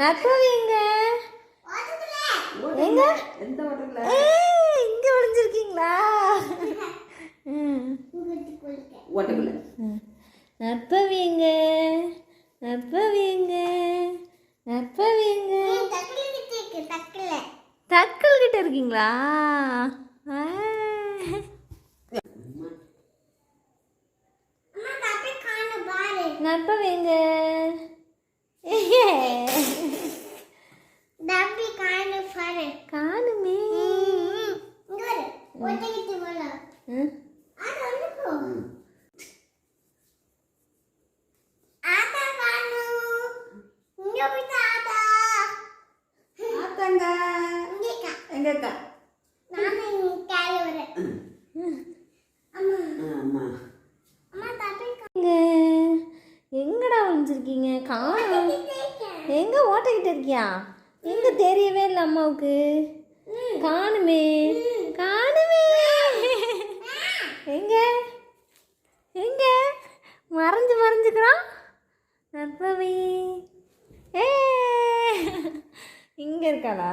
நற்பவி எங்க எங்க இங்க விழுந்திருக்கீங்களா? நற்பவி எங்க நற்பவி எங்க நற்பவி எங்க தக்கல் கிட்ட இருக்கீங்களா? நற்பவி எங்க காணுமே. எங்கடா விழுந்திருக்கீங்க? காணும். எங்க ஓட்டைக்கிட்ட இருக்கியா? எங்க தெரியவே இல்லை அம்மாவுக்கு. காணுமே காணுமே. எங்க எங்க மறைஞ்சுக்கிறான் நற்பவி. ஏ இங்க இருக்காளா?